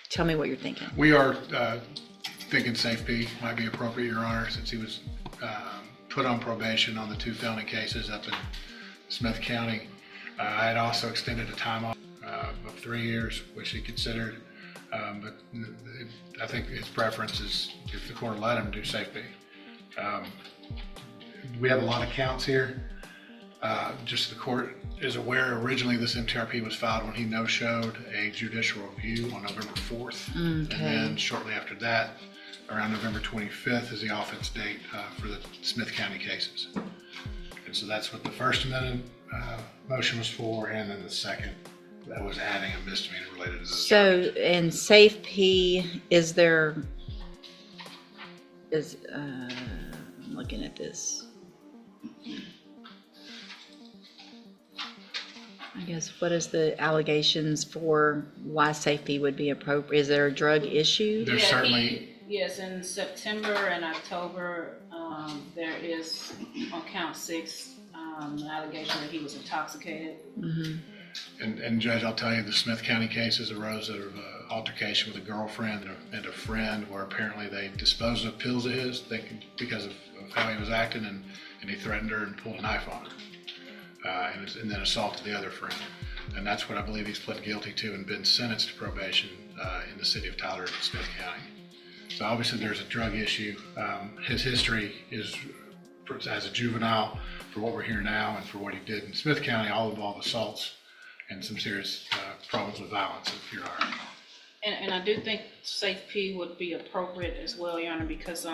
Tell me what you're thinking. We are thinking Safe P might be appropriate, Your Honor, since he was put on probation on the 2 felony cases up in Smith County. I had also extended a time off of 3 years, which he considered, but I think his preference is if the court let him do Safe P. We have a lot of counts here. Just so the court is aware, originally this MTRP was filed when he no-showed a judicial review on November 4th. Okay. And then shortly after that, around November 25th is the offense date for the Smith County cases. And so that's what the first amendment motion was for, and then the second that was adding a misdemeanor related to those charges. So in Safe P, I'm looking at this. I guess, what is the allegations for why Safe P would be appropriate? Is there a drug issue? There's certainly. Yes, in September and October, there is on count 6, an allegation that he was intoxicated. Mm-hmm. And Judge, I'll tell you, the Smith County cases arose out of an altercation with a girlfriend and a friend where apparently they disposed of pills of his because of how he was acting, and he threatened her and pulled a knife on her. And then assaulted the other friend. And that's what I believe he's pled guilty to and been sentenced to probation in the city of Tyler, Smith County. So obviously there's a drug issue. His history is, as a juvenile, for what we're hearing now and for what he did in Smith County, all involve assaults and some serious problems with violence, Your Honor. And I do think Safe P would be appropriate as well, Your Honor, because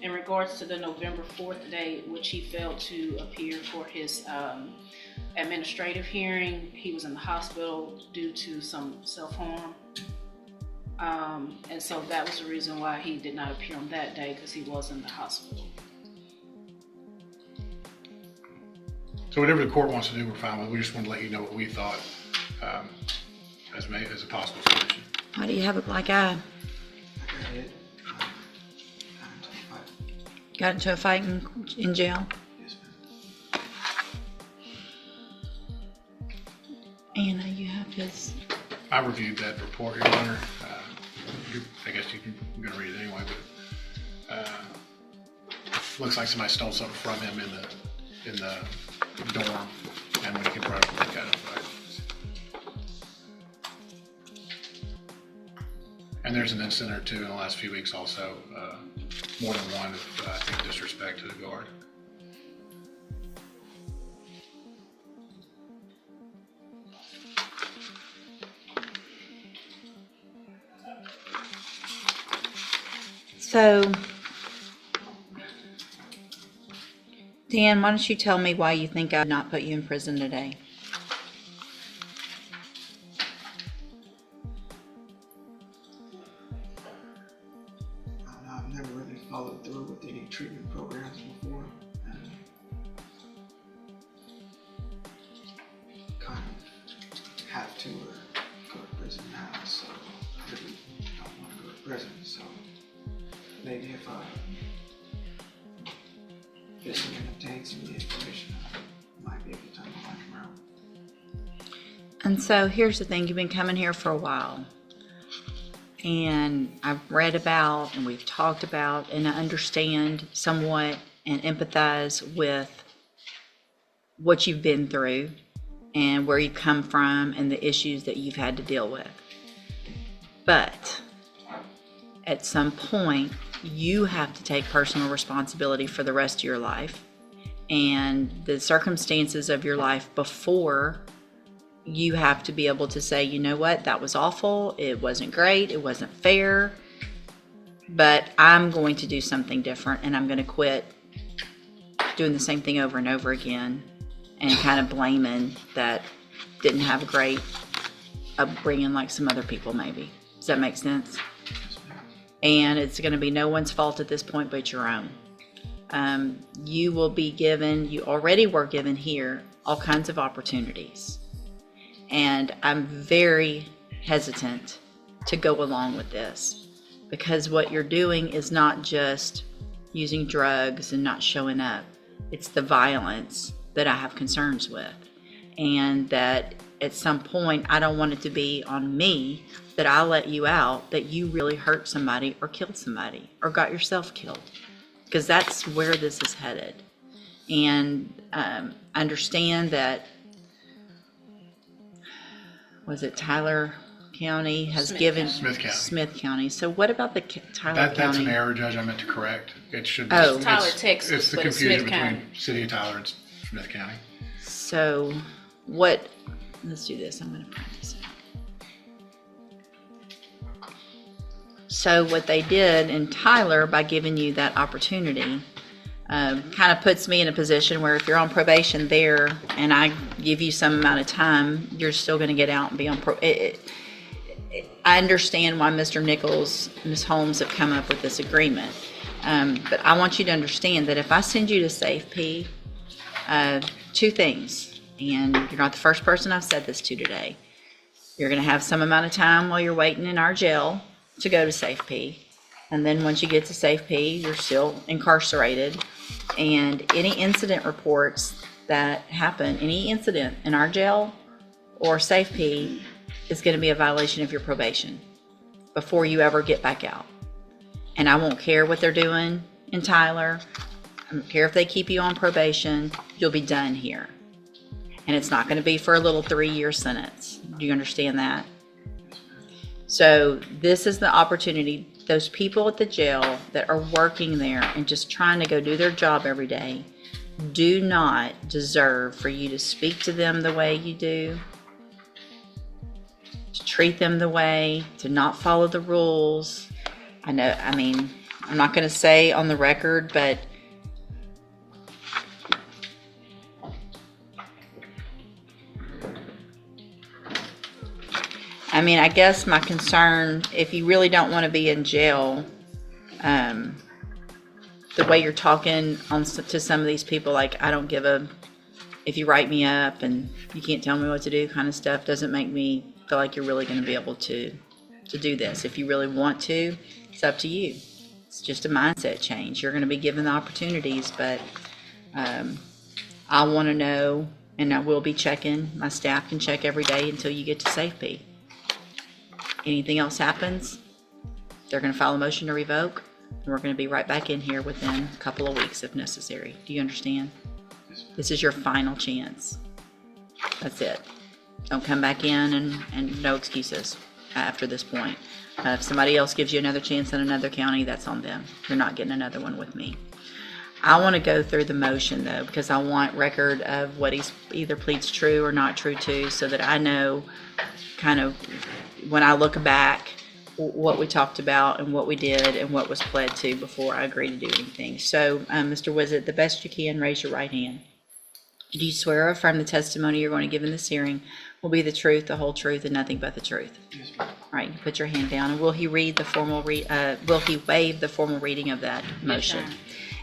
in regards to the November 4th date, which he failed to appear for his administrative hearing, he was in the hospital due to some self-harm. And so that was the reason why he did not appear on that day, because he was in the hospital. So whatever the court wants to do, we're fine with. We just want to let you know what we thought as a possible solution. Why do you have a black eye? Got into a fight in jail? Yes, ma'am. Anna, you have his. I reviewed that report, Your Honor. I guess you're going to read it anyway, but looks like somebody stole something from him in the dorm, and we can probably look at it. Right? And there's an incident or two in the last few weeks also, more than one of, I think, disrespect to the guard. So, Dan, why don't you tell me why you think I'd not put you in prison today? I've never really followed through with any treatment programs before, and kind of have to go to prison now, so I really don't want to go to prison. So maybe if I listen and obtain some of the information, I might be able to turn my life around. And so here's the thing, you've been coming here for a while. And I've read about and we've talked about and I understand somewhat and empathize with what you've been through and where you've come from and the issues that you've had to deal with. But at some point, you have to take personal responsibility for the rest of your life and the circumstances of your life before. You have to be able to say, you know what, that was awful, it wasn't great, it wasn't fair, but I'm going to do something different and I'm going to quit doing the same thing over and over again and kind of blaming that didn't have a great upbringing like some other people maybe. Does that make sense? And it's going to be no one's fault at this point but your own. You will be given, you already were given here, all kinds of opportunities. And I'm very hesitant to go along with this because what you're doing is not just using drugs and not showing up. It's the violence that I have concerns with. And that at some point, I don't want it to be on me that I let you out, that you really hurt somebody or killed somebody or got yourself killed, because that's where this is headed. And understand that, was it Tyler County has Smith given County. Smith County. Smith County. So what about the Tyler That's County? an error, Judge, I meant to correct. It should be. Oh. Tyler, Texas, It's the but it's confusion Smith County. between City of Tyler and Smith County. So what, let's do this. I'm going to print this out. So what they did in Tyler by giving you that opportunity kind of puts me in a position where if you're on probation there and I give you some amount of time, you're still going to get out and be on I understand why Mr. Nichols, Ms. Holmes have come up with this agreement. But I want you to understand that if I send you to SafeP, two things, and you're not the first person I've said this to today. You're going to have some amount of time while you're waiting in our jail to go to SafeP. And then once you get to SafeP, you're still incarcerated. And any incident reports that happen, any incident in our jail or SafeP is going to be a violation of your probation before you ever get back out. And I won't care what they're doing in Tyler. I don't care if they keep you on probation. You'll be done here. And it's not going to be for a little 3-year sentence. Do you understand that? So this is the opportunity. Those people at the jail that are working there and just trying to go do their job every day do not deserve for you to speak to them the way you do, to treat them the way, to not follow the rules. I'm not going to say on the record, but I guess my concern, if you really don't want to be in jail, the way you're talking to some of these people, like, I don't give if you write me up and you can't tell me what to do kind of stuff, doesn't make me feel like you're really going to be able to do this. If you really want to, it's up to you. It's just a mindset change. You're going to be given the opportunities, but I want to know, and I will be checking. My staff can check every day until you get to SafeP. Anything else happens, they're going to file a motion to revoke, and we're going to be right back in here within a couple of weeks if necessary. Do you understand? This is your final chance. That's it. Don't come back in and no excuses after this point. If somebody else gives you another chance in another county, that's on them. You're not getting another one with me. I want to go through the motion, though, because I want record of what he's either pleads true or not true to, so that I know kind of when I look back what we talked about and what we did and what was pled to before I agree to do anything. So, Mr. Wizard, the best you can, raise your right hand. Do you swear or affirm the testimony you're going to give in this hearing will be the truth, the whole truth, and nothing but the truth? Yes, ma'am. All right, you put your hand down, and will he waive the formal reading of that motion? Yes, ma'am.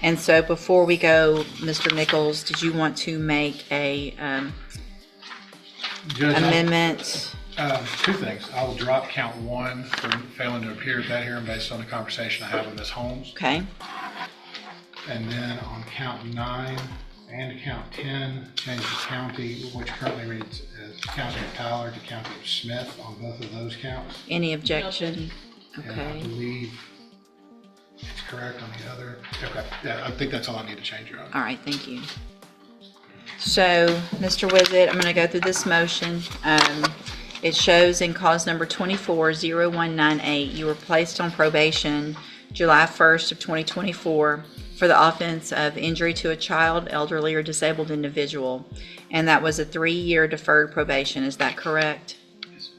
And so before we go, Mr. Nichols, did you want to make a Judge, amendment? two things. I will drop count 1 for failing to appear at that hearing based on the conversation I had with Ms. Holmes. Okay, And then on count 9 and count 10, change the county, which currently reads as County of Tyler to County of Smith on both of those counts. any objection? And I Okay, believe it's correct on the other. Okay, yeah, I think that's all I need to change, Your Honor. all right, thank you. So, Mr. Wizard, I'm going to go through this motion. It shows in cause number 240198, you were placed on probation July 1st of 2024 for the offense of injury to a child, elderly, or disabled individual. And that was a 3-year deferred probation. Is that correct? Yes,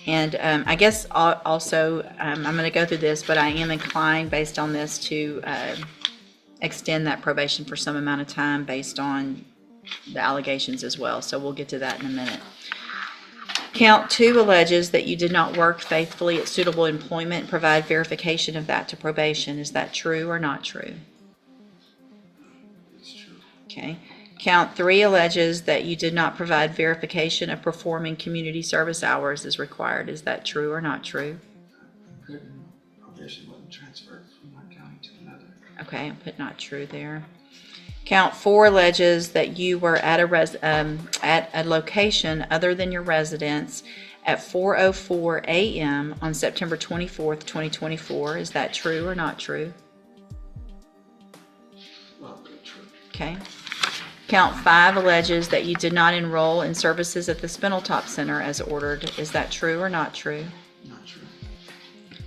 ma'am. And I guess also, I'm going to go through this, but I am inclined based on this to extend that probation for some amount of time based on the allegations as well. So we'll get to that in a minute. Count 2 alleges that you did not work faithfully at suitable employment and provide verification of that to probation. Is that true or not true? It's true. Okay. Count 3 alleges that you did not provide verification of performing community service hours as required. Is that true or not true? Probation wasn't transferred from one county to another. Okay, I put not true there. Count 4 alleges that you were at a location other than your residence at 4:04 a.m. on September 24th, 2024. Is that true or not true? Probably true. Okay. Count 5 alleges that you did not enroll in services at the Spindletop Center as ordered. Is that true or not true? Not true.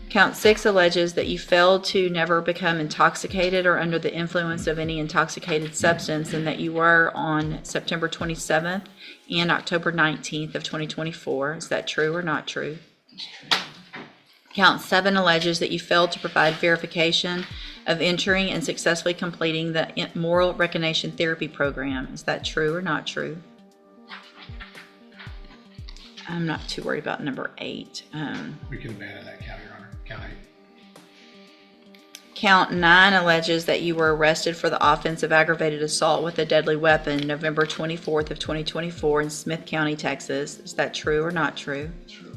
Count 6 alleges that you failed to never become intoxicated or under the influence of any intoxicated substance, and that you were on September 27th and October 19th of 2024. Is that true or not true? Count 7 alleges that you failed to provide verification of entering and successfully completing the moral recognition therapy program. Is that true or not true? I'm not too worried about number 8. We can abandon that count, Your Honor. Count 8. Count 9 alleges that you were arrested for the offense of aggravated assault with a deadly weapon November 24th of 2024 in Smith County, Texas. Is that true or not true? True.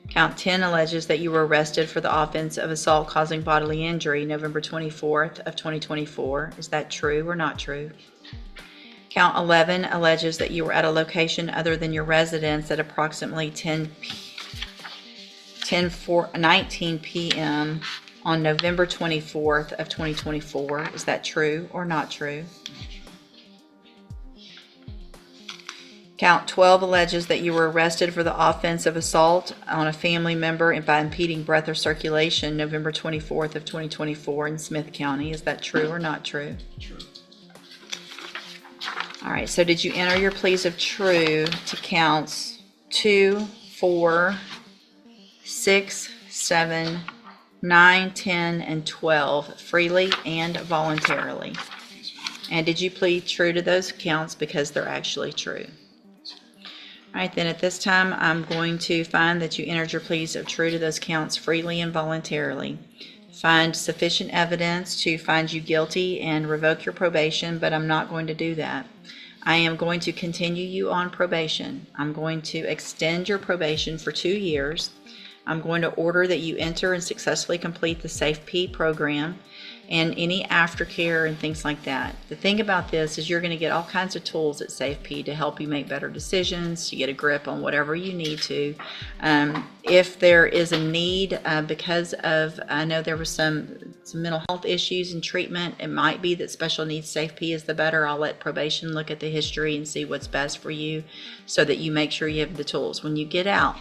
Count 10 alleges that you were arrested for the offense of assault causing bodily injury November 24th of 2024. Is that true or not true? Count 11 alleges that you were at a location other than your residence at approximately 19 p.m. on November 24th of 2024. Is that true or not true? Count 12 alleges that you were arrested for the offense of assault on a family member and by impeding breath or circulation November 24th of 2024 in Smith County. Is that true or not true? True. All right, so did you enter your pleas of true to counts 2, 4, 6, 7, 9, 10, and 12 freely and voluntarily? And did you plead true to those counts because they're actually true? All right, then at this time, I'm going to find that you entered your pleas of true to those counts freely and voluntarily. Find sufficient evidence to find you guilty and revoke your probation, but I'm not going to do that. I am going to continue you on probation. I'm going to extend your probation for 2 years. I'm going to order that you enter and successfully complete the SAFE-P program and any aftercare and things like that. The thing about this is you're going to get all kinds of tools at SAFE-P to help you make better decisions, to get a grip on whatever you need to. If there is a need because of, I know there was some mental health issues and treatment, it might be that special needs SAFE-P is the better. I'll let probation look at the history and see what's best for you so that you make sure you have the tools. When you get out,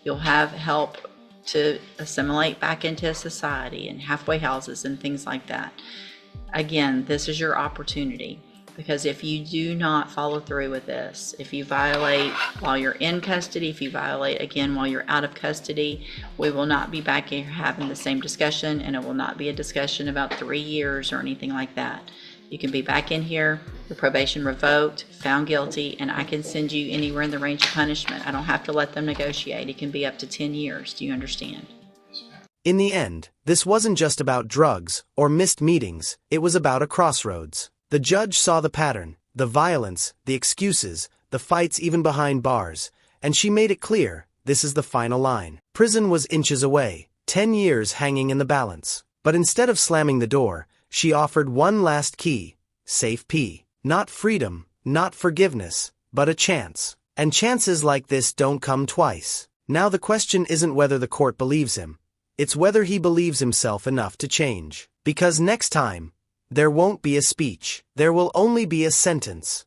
you'll have help to assimilate back into society and halfway houses and things like that. Again, this is your opportunity, because if you do not follow through with this, if you violate while you're in custody, if you violate again while you're out of custody, we will not be back here having the same discussion, and it will not be a discussion about 3 years or anything like that. You can be back in here, your probation revoked, found guilty, and I can send you anywhere in the range of punishment. I don't have to let them negotiate. It can be up to 10 years. Do you understand? In the end, this wasn't just about drugs or missed meetings, it was about a crossroads. The judge saw the pattern, the violence, the excuses, the fights even behind bars, and she made it clear, this is the final line. Prison was inches away, 10 years hanging in the balance. But instead of slamming the door, she offered one last key, SAFE-P. Not freedom, not forgiveness, but a chance. And chances like this don't come twice. Now the question isn't whether the court believes him. It's whether he believes himself enough to change. Because next time, there won't be a speech. There will only be a sentence.